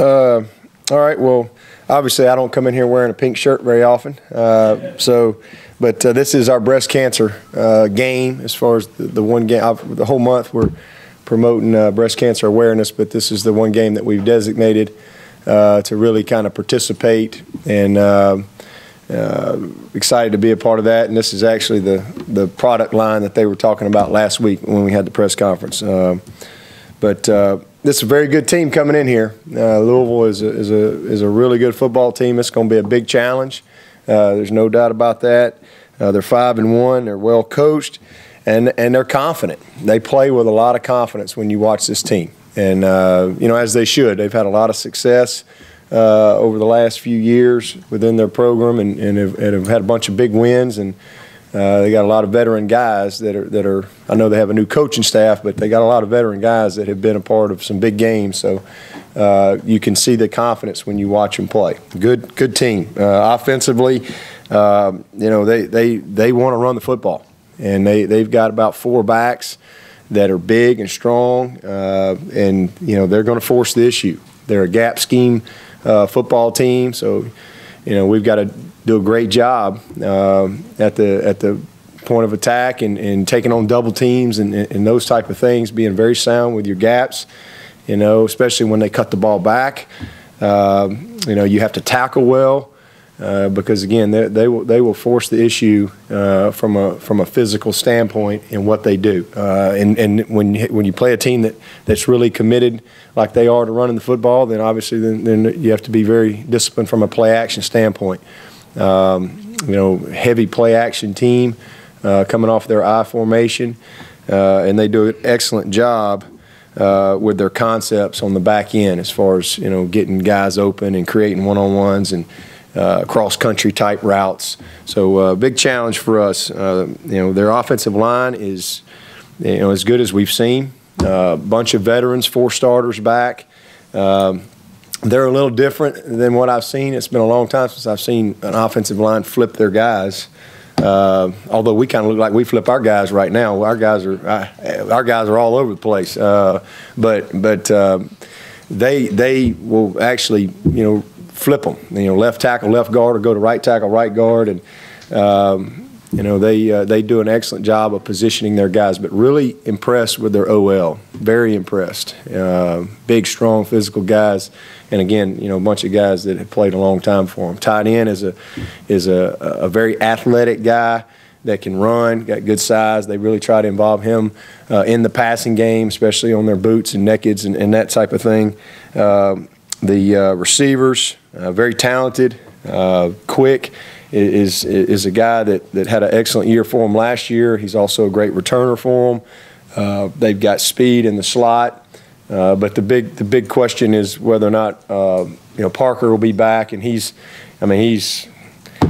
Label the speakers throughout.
Speaker 1: All right. Well, obviously, I don't come in here wearing a pink shirt very often. But this is our breast cancer game. As far as the one game, the whole month we're promoting breast cancer awareness. But this is the one game that we've designated to really kind of participate, and excited to be a part of that. And this is actually the product line that they were talking about last week when we had the press conference. This is a very good team coming in here. Louisville is a really good football team. It's going to be a big challenge. There's no doubt about that. They're 5-1. They're well coached, and they're confident. They play with a lot of confidence when you watch this team, and as they should. They've had a lot of success over the last few years within their program, and have had a bunch of big wins. And they got a lot of veteran guys that are. I know they have a new coaching staff, but they got a lot of veteran guys that have been a part of some big games. So you can see the confidence when you watch them play. Good team. Offensively, they want to run the football, and they've got about 4 backs that are big and strong, and they're going to force the issue. They're a gap scheme football team, so we've got to do a great job at the point of attack and taking on double teams and those type of things, being very sound with your gaps, especially when they cut the ball back. You have to tackle well because, again, they will force the issue from a physical standpoint in what they do. And when you play a team that's really committed like they are to running the football, then obviously then you have to be very disciplined from a play action standpoint. Heavy play action team coming off their I formation, and they do an excellent job with their concepts on the back end as far as getting guys open and creating one-on-ones and cross-country type routes. So big challenge for us. Their offensive line is as good as we've seen. Bunch of veterans, 4 starters back. They're a little different than what I've seen. It's been a long time since I've seen an offensive line flip their guys. Although we kind of look like we flip our guys right now. Our guys are all over the place. But they will actually flip them. Left tackle, left guard, or go to right tackle, right guard, and they do an excellent job of positioning their guys. But really impressed with their OL. Very impressed. Big, strong, physical guys. And again, a bunch of guys that have played a long time for them. Tight end is a very athletic guy that can run, got good size. They really try to involve him in the passing game, especially on their boots and nakeds and that type of thing. The receivers, very talented, quick. Is a guy that had an excellent year for him last year. He's also a great returner for them. They've got speed in the slot. But the big question is whether or not Parker will be back, and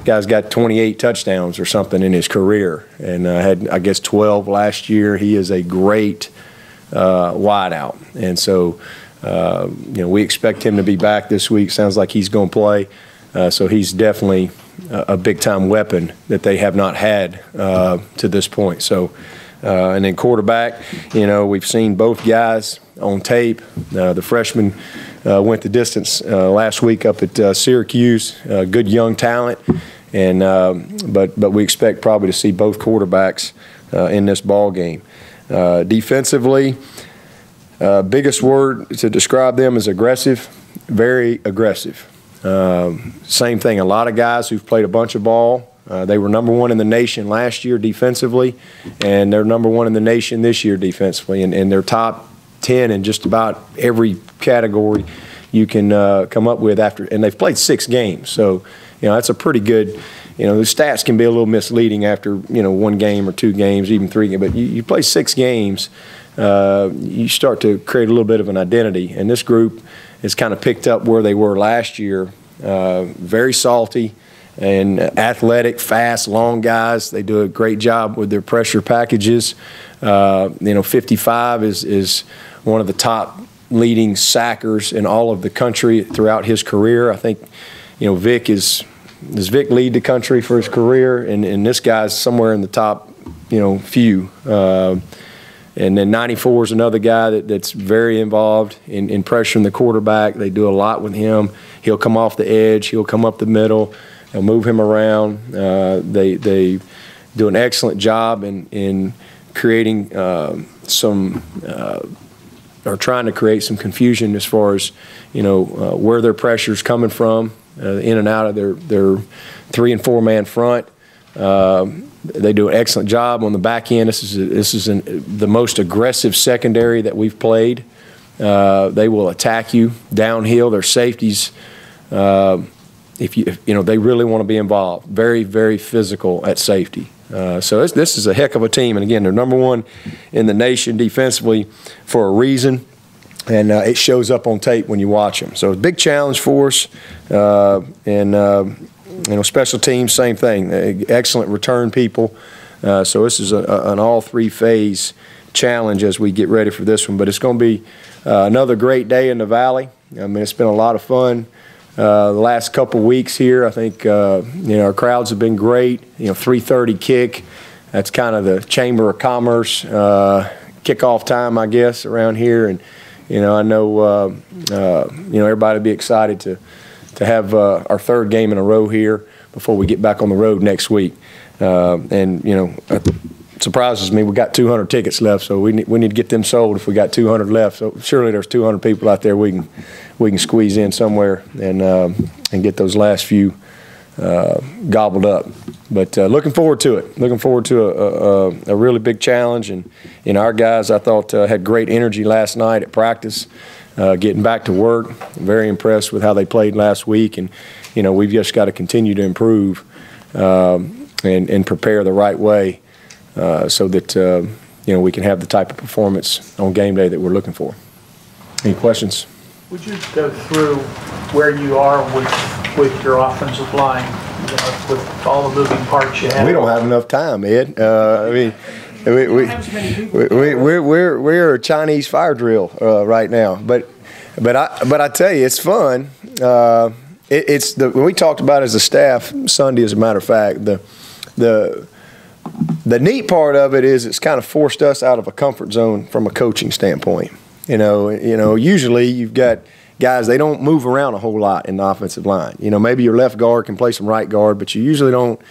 Speaker 1: guy's got 28 touchdowns or something in his career, and had, I guess, 12 last year. He is a great wideout, and so we expect him to be back this week. Sounds like he's going to play, so he's definitely a big-time weapon that they have not had to this point. So. And then quarterback, we've seen both guys on tape. The freshman went the distance last week up at Syracuse. Good young talent, and but we expect probably to see both quarterbacks in this ball game. Defensively, biggest word to describe them is aggressive, very aggressive. Same thing. A lot of guys who've played a bunch of ball. They were number 1 in the nation last year defensively, and they're number 1 in the nation this year defensively, and they're top 10 in just about every category you can come up with after. And they've played 6 games, so that's a pretty good. The stats can be a little misleading after 1 game or 2 games, even 3 games. But you play 6 games, you start to create a little bit of an identity, and this group has kind of picked up where they were last year. Very salty. And athletic, fast, long guys. They do a great job with their pressure packages. 55 is one of the top leading sackers in all of the country throughout his career. I think, Vic does Vic lead the country for his career? And this guy's somewhere in the top, few. And then 94 is another guy that's very involved in pressuring the quarterback. They do a lot with him. He'll come off the edge. He'll come up the middle. They'll move him around. They do an excellent job in creating or trying to create some confusion as far as, where their pressure's coming from, in and out of their 3- and 4-man front. They do an excellent job on the back end. This is the most aggressive secondary that we've played. They will attack you downhill. Their safeties, they really want to be involved. Very, very physical at safety. So this is a heck of a team. And again, they're #1 in the nation defensively for a reason. And it shows up on tape when you watch them. So a big challenge for us. Special teams, same thing. Excellent return people. So this is an all 3-phase challenge as we get ready for this one. But it's going to be another great day in the Valley. I mean, it's been a lot of fun the last couple weeks here. I think our crowds have been great. 3:30 kick. That's kind of the Chamber of Commerce kickoff time, I guess, around here. And I know everybody will be excited to have our 3rd game in a row here before we get back on the road next week. It surprises me we got 200 tickets left, so we need to get them sold if we got 200 left. So surely there's 200 people out there we can squeeze in somewhere and get those last few gobbled up. But looking forward to it. Looking forward to a really big challenge. And our guys, I thought, had great energy last night at practice. Getting back to work. I'm very impressed with how they played last week, and we've just got to continue to improve and prepare the right way so that we can have the type of performance on game day that we're looking for. Any questions?
Speaker 2: Would you go through where you are with your offensive line, with all the moving parts you have?
Speaker 1: We don't have enough time, Ed. We're a Chinese fire drill right now, but I tell you, it's fun. When we talked about it as a staff Sunday, as a matter of fact, the neat part of it is it's kind of forced us out of a comfort zone from a coaching standpoint. Usually you've got guys, they don't move around a whole lot in the offensive line. Maybe your left guard can play some right guard, but you usually don't,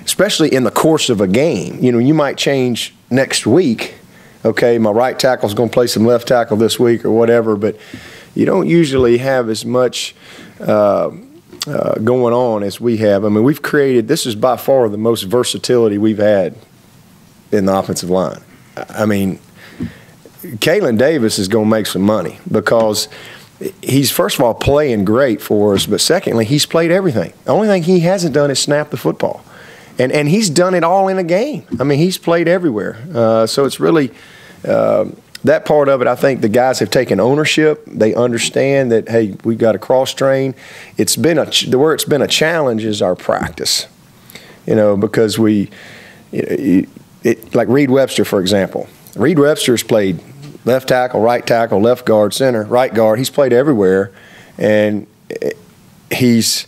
Speaker 1: especially in the course of a game. You might change next week. Okay, my right tackle's going to play some left tackle this week or whatever, but you don't usually have as much going on as we have. I mean, we've created, this is by far the most versatility we've had in the offensive line. I mean, Kalen Davis is going to make some money because he's, first of all, playing great for us, but secondly, he's played everything. The only thing he hasn't done is snap the football. And he's done it all in a game. I mean, he's played everywhere. So it's really that part of it. I think the guys have taken ownership. They understand that, hey, we've got to cross-train. Where it's been a challenge is our practice, because like Reed Webster, for example. Reed Webster's played left tackle, left guard, center, right guard. He's played everywhere, and he's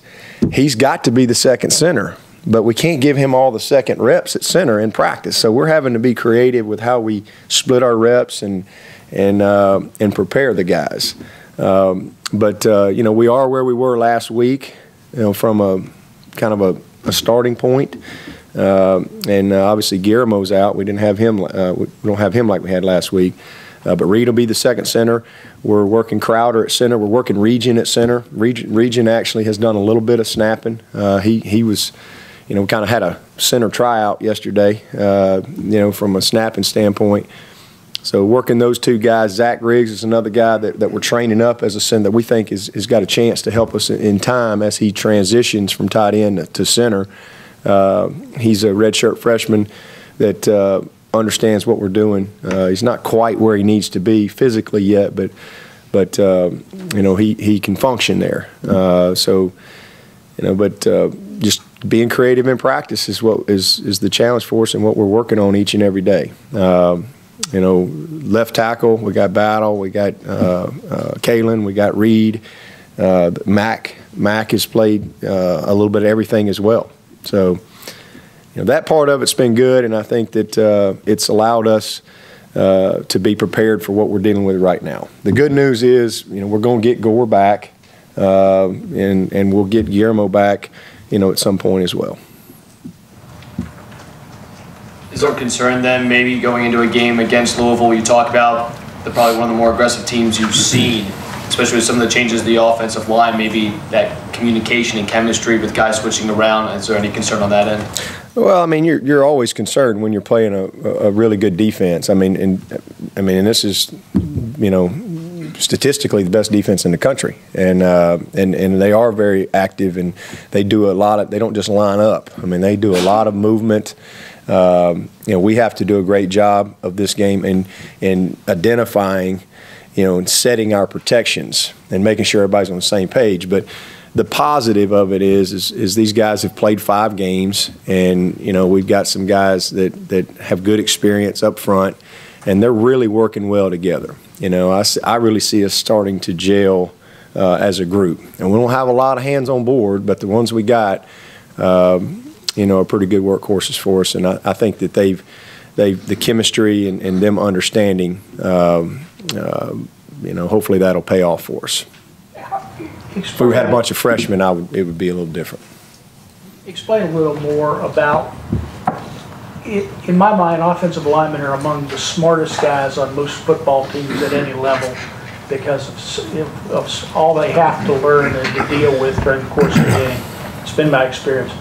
Speaker 1: got to be the second center. But we can't give him all the second reps at center in practice. So we're having to be creative with how we split our reps and prepare the guys. But we are where we were last week, from a kind of a starting point. And obviously Guillermo's out. We didn't have him. We don't have him like we had last week. But Reed will be the second center. We're working Crowder at center. We're working Region at center. Region actually has done a little bit of snapping. He was, we kind of had a center tryout yesterday, from a snapping standpoint. So working those two guys. Zach Riggs is another guy that we're training up as a center that we think has got a chance to help us in time as he transitions from tight end to center. He's a redshirt freshman that understands what we're doing. He's not quite where he needs to be physically yet, but he can function there. Just being creative in practice is what is the challenge for us and what we're working on each and every day. Left tackle, we got Battle, we got Kalen, we got Reed, Mac has played a little bit of everything as well. So, that part of it's been good, and I think that it's allowed us to be prepared for what we're dealing with right now. The good news is, we're going to get Gore back, and we'll get Guillermo back, at some point as well.
Speaker 3: Is there concern then maybe going into a game against Louisville, you talk about probably one of the more aggressive teams you've seen, especially with some of the changes to the offensive line, maybe that communication and chemistry with guys switching around? Is there any concern on that end?
Speaker 1: Well, you're always concerned when you're playing a really good defense. And this is, statistically the best defense in the country, and they are very active, and they do a lot of. They don't just line up. They do a lot of movement. We have to do a great job of this game in identifying, and setting our protections and making sure everybody's on the same page. But the positive of it is these guys have played 5 games, and we've got some guys that have good experience up front, and they're really working well together. I really see us starting to gel as a group, and we don't have a lot of hands on board, but the ones we got, are pretty good workhorses for us, and I think that the chemistry and them understanding, hopefully that'll pay off for us. If we had a bunch of freshmen, it would be a little different.
Speaker 2: Explain a little more about it. In my mind, offensive linemen are among the smartest guys on most football teams at any level because of all they have to learn and to deal with during the course of the game. It's been my experience.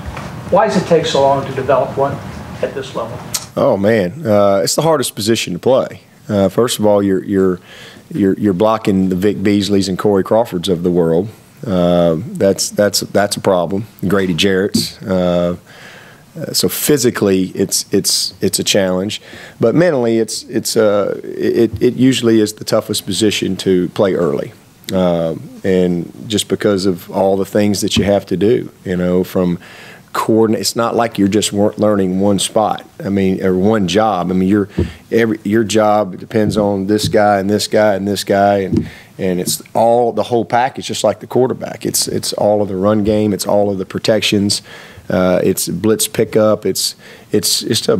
Speaker 2: Why does it take so long to develop one at this level? Oh man,
Speaker 1: it's the hardest position to play. First of all, you're blocking the Vic Beasleys and Corey Crawfords of the world. That's a problem. Grady Jarrett's. So physically, it's a challenge, but mentally, it usually is the toughest position to play early, and just because of all the things that you have to do, from coordinate. It's not like you're just learning one spot. Or one job. Your job depends on this guy and this guy and this guy, and it's all the whole package, just like the quarterback. It's all of the run game. It's all of the protections. It's blitz pickup. It's just a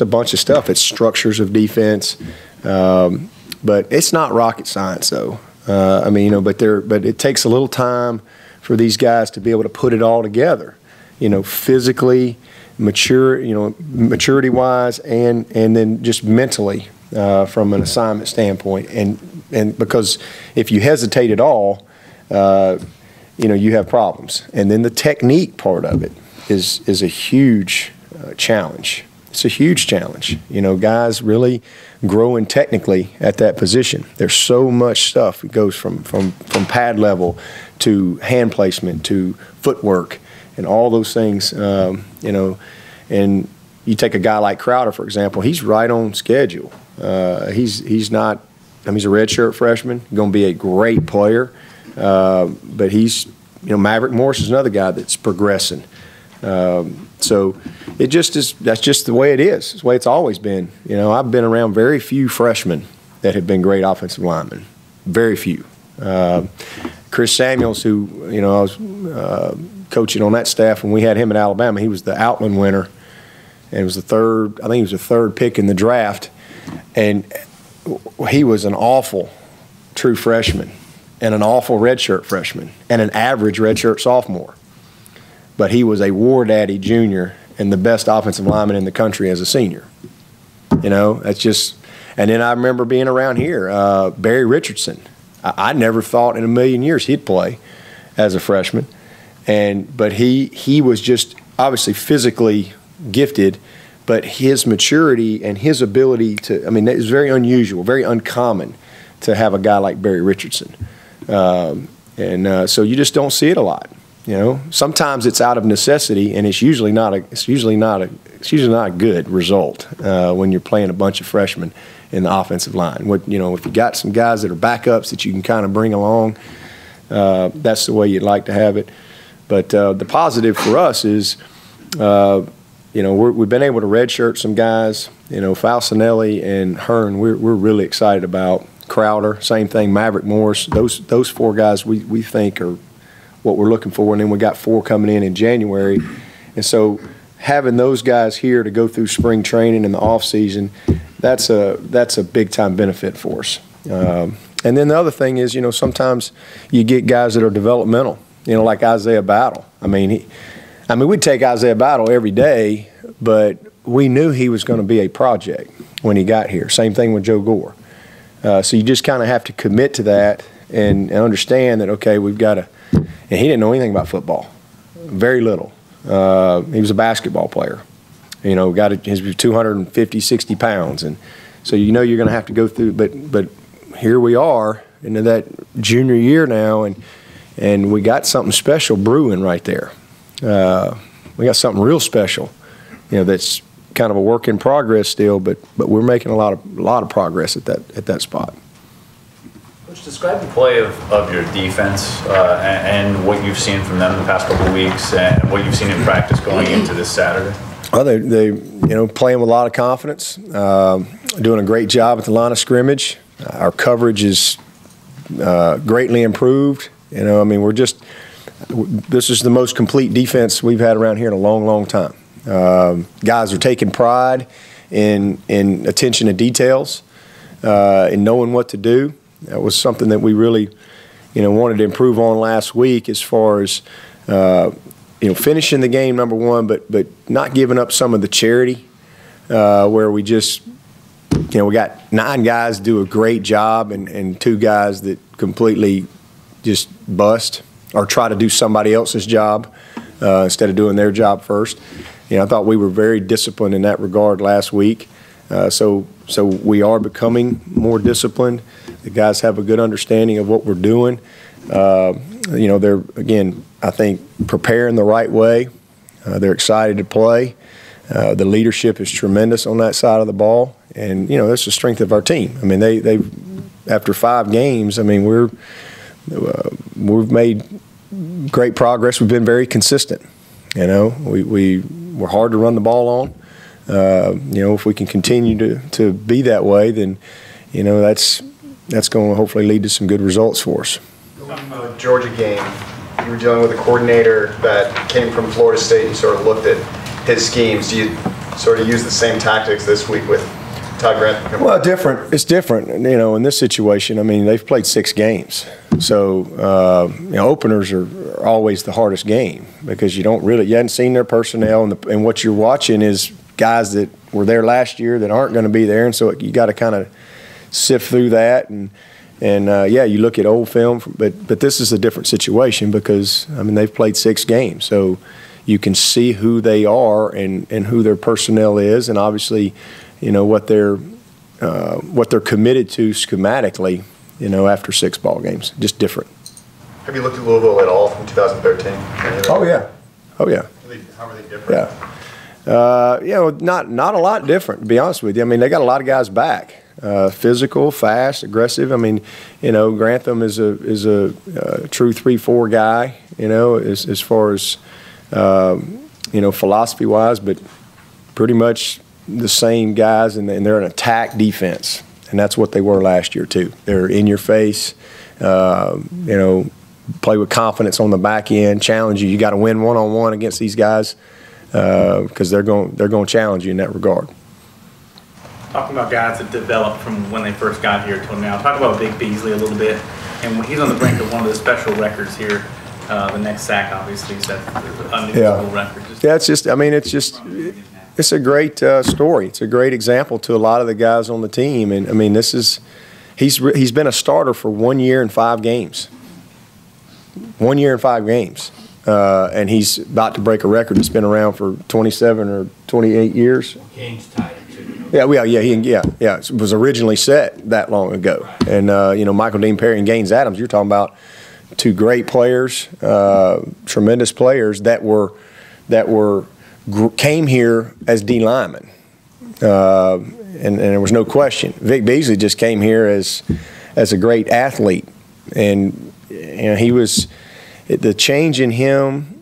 Speaker 1: bunch of stuff. It's structures of defense, but it's not rocket science, though. But it takes a little time for these guys to be able to put it all together. Physically, maturity-wise, and then just mentally from an assignment standpoint. And because if you hesitate at all, you have problems. And then the technique part of it is a huge challenge. It's a huge challenge. Guys really growing technically at that position. There's so much stuff. It goes from pad level to hand placement to footwork and all those things, and you take a guy like Crowder, for example, he's right on schedule. He's not, he's a redshirt freshman, going to be a great player, but he's, Maverick Morris is another guy that's progressing. So it just is, that's just the way it is. It's the way it's always been. I've been around very few freshmen that have been great offensive linemen, very few. Chris Samuels, who, I was coaching on that staff when we had him at Alabama. He was the Outland winner, and was the third pick in the draft. And he was an awful true freshman and an awful redshirt freshman and an average redshirt sophomore. But he was a War Daddy junior and the best offensive lineman in the country as a senior. That's just – and then I remember being around here, Barry Richardson. I never thought in a million years he'd play as a freshman. But he was just obviously physically gifted, but his maturity and his ability to, it was very unusual, very uncommon to have a guy like Barry Richardson. So you just don't see it a lot. Sometimes it's out of necessity, and it's usually not a good result when you're playing a bunch of freshmen in the offensive line. If you got some guys that are backups that you can kind of bring along, that's the way you'd like to have it. But the positive for us is, we've been able to redshirt some guys. Falcinelli and Hearn, we're really excited about. Crowder, same thing. Maverick Morris, those 4 guys we think are what we're looking for. And then we got 4 coming in January. And so having those guys here to go through spring training in the off season, that's a big time benefit for us. And then the other thing is, sometimes you get guys that are developmental, like Isaiah Battle. I mean, we'd take Isaiah Battle every day, but we knew he was going to be a project when he got here. Same thing with Joe Gore. So you just kind of have to commit to that and understand that, okay, we've got to – and he didn't know anything about football, very little. He was a basketball player. He's 250, 60 pounds. And so you're going to have to go through – but here we are into that junior year now, and we got something special brewing right there. We got something real special, that's kind of a work in progress still, but we're making a lot of progress at that spot.
Speaker 4: Coach, describe the play of your defense and what you've seen from them the past couple of weeks and what you've seen in practice going into this Saturday.
Speaker 1: Well, they playing with a lot of confidence, doing a great job at the line of scrimmage. Our coverage is greatly improved. This is the most complete defense we've had around here in a long, long time. Guys are taking pride in attention to details, in knowing what to do. That was something that we really, wanted to improve on last week as far as, finishing the game, number one, but not giving up some of the charity where we just, we got 9 guys do a great job and 2 guys that completely just bust or try to do somebody else's job instead of doing their job first. I thought we were very disciplined in that regard last week. So we are becoming more disciplined. The guys have a good understanding of what we're doing. They're, again, I think, preparing the right way. They're excited to play. The leadership is tremendous on that side of the ball. And, that's the strength of our team. They after 5 games, we've made great progress. We've been very consistent. We're hard to run the ball on. If we can continue to be that way, then, that's going to hopefully lead to some good results for us.
Speaker 5: The Georgia game, you were dealing with a coordinator that came from Florida State and sort of looked at his schemes. Do you sort of use the same tactics this week with TigerNet?
Speaker 1: Well, different. It's different. In this situation, they've played 6 games. So, openers are always the hardest game because you hadn't seen their personnel, and what you're watching is guys that were there last year that aren't going to be there, and so you got to kind of sift through that. And you look at old film, but this is a different situation because, they've played 6 games. So you can see who they are and who their personnel is, and obviously, what they're committed to schematically, after 6 ball games. Just different.
Speaker 5: Have you looked at Louisville at all from 2013?
Speaker 1: Oh yeah.
Speaker 5: How are they different?
Speaker 1: Yeah. Not a lot different, to be honest with you. They got a lot of guys back. Physical, fast, aggressive. Grantham is a true 3-4 guy, as far as, philosophy-wise, but pretty much the same guys, and they're an attack defense, and that's what they were last year too. They're in your face, play with confidence on the back end, challenge you. You got to win one-on-one against these guys because they're going to challenge you in that regard.
Speaker 6: Talking about guys that developed from when they first got here till now. Talk about Vic Beasley a little bit, and he's on the brink of one of the special records here. The next sack, obviously, is that unusual record. It's a great story. It's a great example to a lot of the guys on the team, and he's been a starter for 1 year and 5 games. 1 year and 5 games, and he's about to break a record that's been around for 27 or 28 years.
Speaker 7: Games tied.
Speaker 1: Yeah. It was originally set that long ago, and Michael Dean Perry and Gaines Adams. You're talking about 2 great players, tremendous players that came here as D linemen, and there was no question. Vic Beasley just came here as a great athlete, and he was the change in him